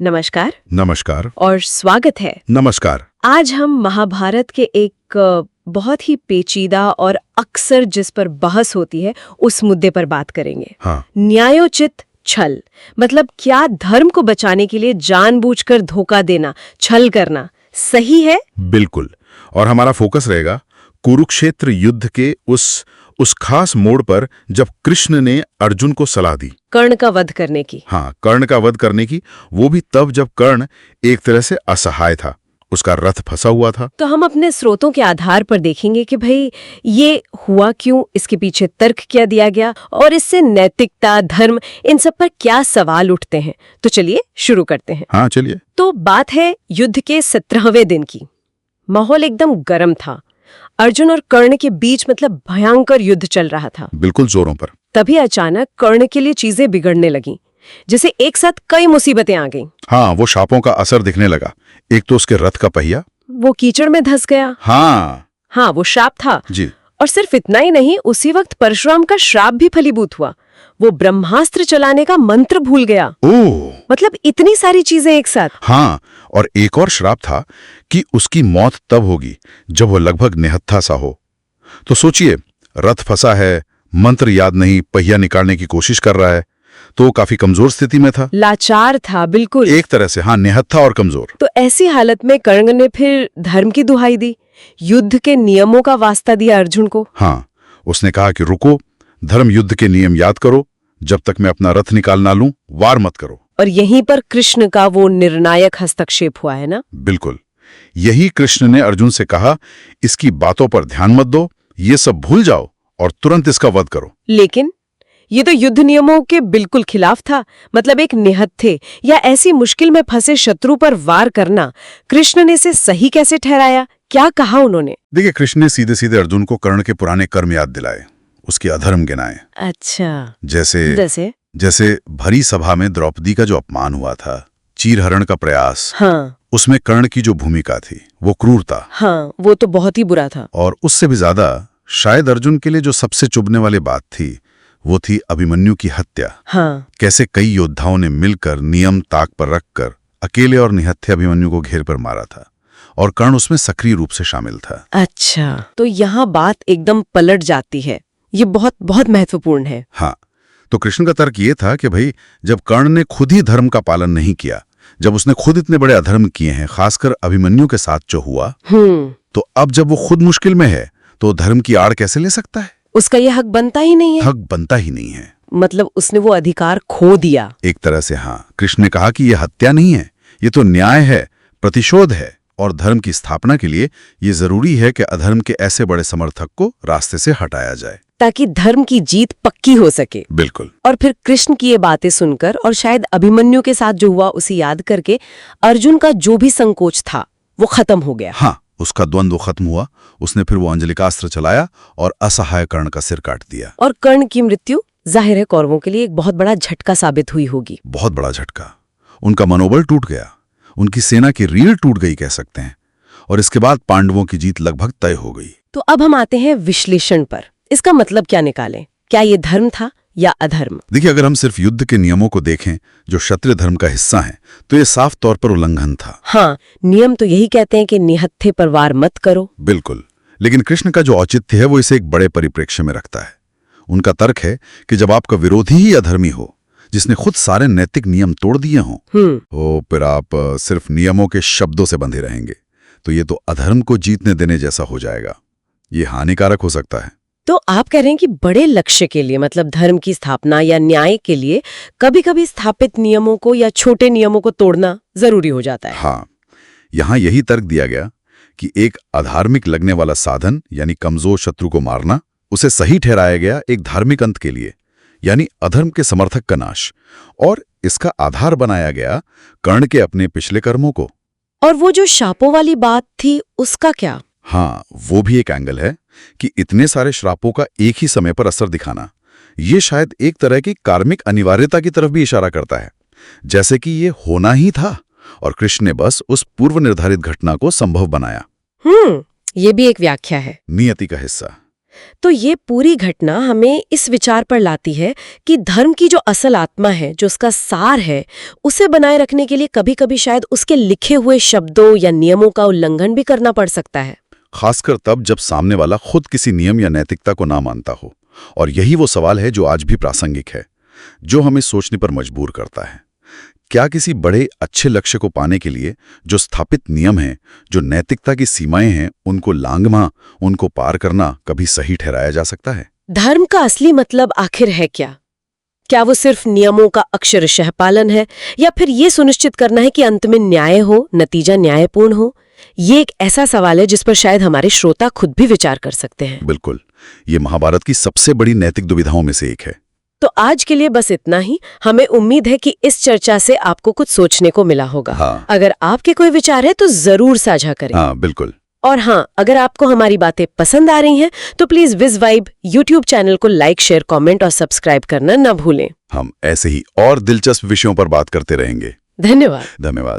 नमस्कार। नमस्कार। और स्वागत है। नमस्कार। आज हम महाभारत के एक बहुत ही पेचीदा और अक्सर जिस पर बहस होती है उस मुद्दे पर बात करेंगे। हाँ। न्यायोचित छल, मतलब क्या धर्म को बचाने के लिए जानबूझकर धोखा देना, छल करना सही है? बिल्कुल। और हमारा फोकस रहेगा कुरुक्षेत्र युद्ध के उस खास मोड़ पर जब कृष्ण ने अर्जुन को सलाह दी कर्ण का वध करने की। हाँ, कर्ण का वध करने की, वो भी तब जब कर्ण एक तरह से असहाय था, उसका रथ फंसा हुआ था। तो हम अपने स्रोतों के आधार पर देखेंगे कि भाई ये हुआ क्यों, इसके पीछे तर्क क्या दिया गया और इससे नैतिकता, धर्म, इन सब पर क्या सवाल उठते हैं। तो चलिए शुरू करते हैं। हाँ चलिए। तो बात है युद्ध के 17वें दिन की। माहौल एकदम गर्म था। अर्जुन और कर्ण के बीच मतलब भयंकर युद्ध चल रहा था, बिल्कुल जोरों पर। तभी अचानक कर्ण के लिए चीजें बिगड़ने लगीं, जैसे एक साथ कई मुसीबतें आ गईं। हाँ, वो शापों का असर दिखने लगा। एक तो उसके रथ का पहिया, वो कीचड़ में धंस गया। हाँ, वो श्राप था जी। और सिर्फ इतना ही नहीं, उसी वक्त परशुराम का श्राप भी फलीभूत हुआ। वो ब्रह्मास्त्र चलाने का मंत्र भूल गया। ओह, मतलब इतनी सारी चीजें एक साथ। हाँ, और एक और श्राप था कि उसकी मौत तब होगी जब वो लगभग निहत्था सा हो। तो सोचिए, रथ फंसा है, मंत्र याद नहीं, पहिया निकालने की कोशिश कर रहा है, तो वो काफी कमजोर स्थिति में था, लाचार था, बिल्कुल एक तरह से। हाँ, निहत्था और कमजोर। तो ऐसी हालत में कर्ण ने फिर धर्म की दुहाई दी, युद्ध के नियमों का वास्ता दिया अर्जुन को। हाँ, उसने कहा कि रुको, धर्म युद्ध के नियम याद करो, जब तक मैं अपना रथ निकाल ना लूं, वार मत करो। और यहीं पर कृष्ण का वो निर्णायक हस्तक्षेप हुआ है ना। बिल्कुल। यही कृष्ण ने अर्जुन से कहा, इसकी बातों पर ध्यान मत दो, ये सब भूल जाओ और तुरंत इसका वध करो। लेकिन ये तो युद्ध नियमों के बिल्कुल खिलाफ था। मतलब एक निहत्थे या ऐसी मुश्किल में फंसे शत्रु पर वार करना, कृष्ण ने इसे सही कैसे ठहराया? क्या कहा उन्होंने? देखिए, कृष्ण ने सीधे सीधे अर्जुन को कर्ण के पुराने कर्म याद दिलाए, उसके अधर्म गिनाए। अच्छा, जैसे भरी सभा में द्रौपदी का जो अपमान हुआ था, चीरहरण का प्रयास, हाँ, उसमें कर्ण की जो भूमिका थी वो क्रूरता। हाँ, वो तो बहुत ही बुरा था। और उससे भी ज्यादा शायद अर्जुन के लिए जो सबसे चुभने वाली बात थी, वो थी अभिमन्यु की हत्या। हाँ, कैसे कई योद्धाओं ने मिलकर नियम ताक पर रखकर अकेले और निहत्थे अभिमन्यु को घेर पर मारा था, और कर्ण उसमें सक्रिय रूप से शामिल था। अच्छा, तो यहाँ बात एकदम पलट जाती है। ये बहुत बहुत महत्वपूर्ण है। हाँ, तो कृष्ण का तर्क ये था कि भाई, जब कर्ण ने खुद ही धर्म का पालन नहीं किया, जब उसने खुद इतने बड़े अधर्म किए हैं, खासकर अभिमन्यु के साथ जो हुआ, तो अब जब वो खुद मुश्किल में है तो धर्म की आड़ कैसे ले सकता है? उसका ये हक बनता ही नहीं है। हक बनता ही नहीं है। मतलब उसने वो अधिकार खो दिया एक तरह से। हाँ, कृष्ण ने कहा कि यह हत्या नहीं है, ये तो न्याय है, प्रतिशोध है, और धर्म की स्थापना के लिए ये जरूरी है कि अधर्म के ऐसे बड़े समर्थक को रास्ते से हटाया जाए, ताकि धर्म की जीत पक्की हो सके। बिल्कुल। और फिर कृष्ण की ये बातें सुनकर और शायद अभिमन्यु के साथ जो हुआ उसे याद करके अर्जुन का जो भी संकोच था वो खत्म हो गया। हाँ, उसका द्वंद्व खत्म हुआ। उसने फिर वो अंजलिकास्त्र चलाया और असहाय कर्ण का सिर काट दिया। और कर्ण की मृत्यु जाहिर है कौरवों के लिए एक बहुत बड़ा झटका साबित हुई होगी। बहुत बड़ा झटका। उनका मनोबल टूट गया, उनकी सेना की रीढ़ टूट गई कह सकते हैं, और इसके बाद पांडवों की जीत लगभग तय हो गई। तो अब हम आते हैं विश्लेषण पर। इसका मतलब क्या निकालें? क्या ये धर्म था या अधर्म? देखिए, अगर हम सिर्फ युद्ध के नियमों को देखें जो क्षत्रिय धर्म का हिस्सा हैं, तो ये साफ तौर पर उल्लंघन था। हाँ, नियम तो यही कहते हैं कि निहत्थे पर वार मत करो। बिल्कुल। लेकिन कृष्ण का जो औचित्य है वो इसे एक बड़े परिप्रेक्ष्य में रखता है। उनका तर्क है कि जब आपका विरोधी ही अधर्मी हो, जिसने खुद सारे नैतिक नियम तोड़ दिए हों, फिर आप सिर्फ नियमों के शब्दों से बंधे रहेंगे, तो ये तो अधर्म को जीतने देने जैसा हो जाएगा। ये हानिकारक हो सकता है। तो आप कह रहे हैं कि बड़े लक्ष्य के लिए, मतलब धर्म की स्थापना या न्याय के लिए, कभी-कभी स्थापित नियमों को या छोटे नियमों को तोड़ना जरूरी हो जाता है। हाँ, यहाँ यही तर्क दिया गया कि एक अधार्मिक लगने वाला साधन, यानी कमजोर शत्रु को मारना, उसे सही ठहराया गया एक धार्मिक अंत के लिए, यानी अधर्म के समर्थक का नाश, और इसका आधार बनाया गया कर्ण के अपने पिछले कर्मों को। और वो जो शापों वाली बात थी उसका क्या? हाँ, वो भी एक एंगल है कि इतने सारे श्रापों का एक ही समय पर असर दिखाना, ये शायद एक तरह की कार्मिक अनिवार्यता की तरफ भी इशारा करता है, जैसे कि ये होना ही था और कृष्ण ने बस उस पूर्व निर्धारित घटना को संभव बनाया। ये भी एक व्याख्या है। नियति का हिस्सा। तो ये पूरी घटना हमें इस विचार पर लाती है कि धर्म की जो असल आत्मा है, जो उसका सार है, उसे बनाए रखने के लिए कभी-कभी शायद उसके लिखे हुए शब्दों या नियमों का उल्लंघन भी करना पड़ सकता है। खासकर तब जब सामने वाला खुद किसी नियम या नैतिकता को ना मानता हो। और यही वो सवाल है जो आज भी प्रासंगिक है, जो हमें सोचने पर मजबूर करता है। क्या किसी बड़े अच्छे लक्ष्य को पाने के लिए जो स्थापित नियम हैं, जो नैतिकता की सीमाएं हैं, उनको लांघना, उनको पार करना कभी सही ठहराया जा सकता है? धर्म का असली मतलब आखिर है क्या? क्या वो सिर्फ नियमों का अक्षरशः पालन है, या फिर ये सुनिश्चित करना है कि अंत में न्याय हो, नतीजा न्यायपूर्ण हो? ये एक ऐसा सवाल है जिस पर शायद हमारे श्रोता खुद भी विचार कर सकते हैं। बिल्कुल, ये महाभारत की सबसे बड़ी नैतिक दुविधाओं में से एक है। तो आज के लिए बस इतना ही। हमें उम्मीद है कि इस चर्चा से आपको कुछ सोचने को मिला होगा। हाँ। अगर आपके कोई विचार है तो जरूर साझा करें। हाँ, बिल्कुल। और हाँ, अगर आपको हमारी बातें पसंद आ रही हैं तो please Wiz Vibe YouTube channel को लाइक, शेयर, कमेंट और सब्सक्राइब करना न भूलें। हम ऐसे ही और दिलचस्प विषयों पर बात करते रहेंगे। धन्यवाद। धन्यवाद।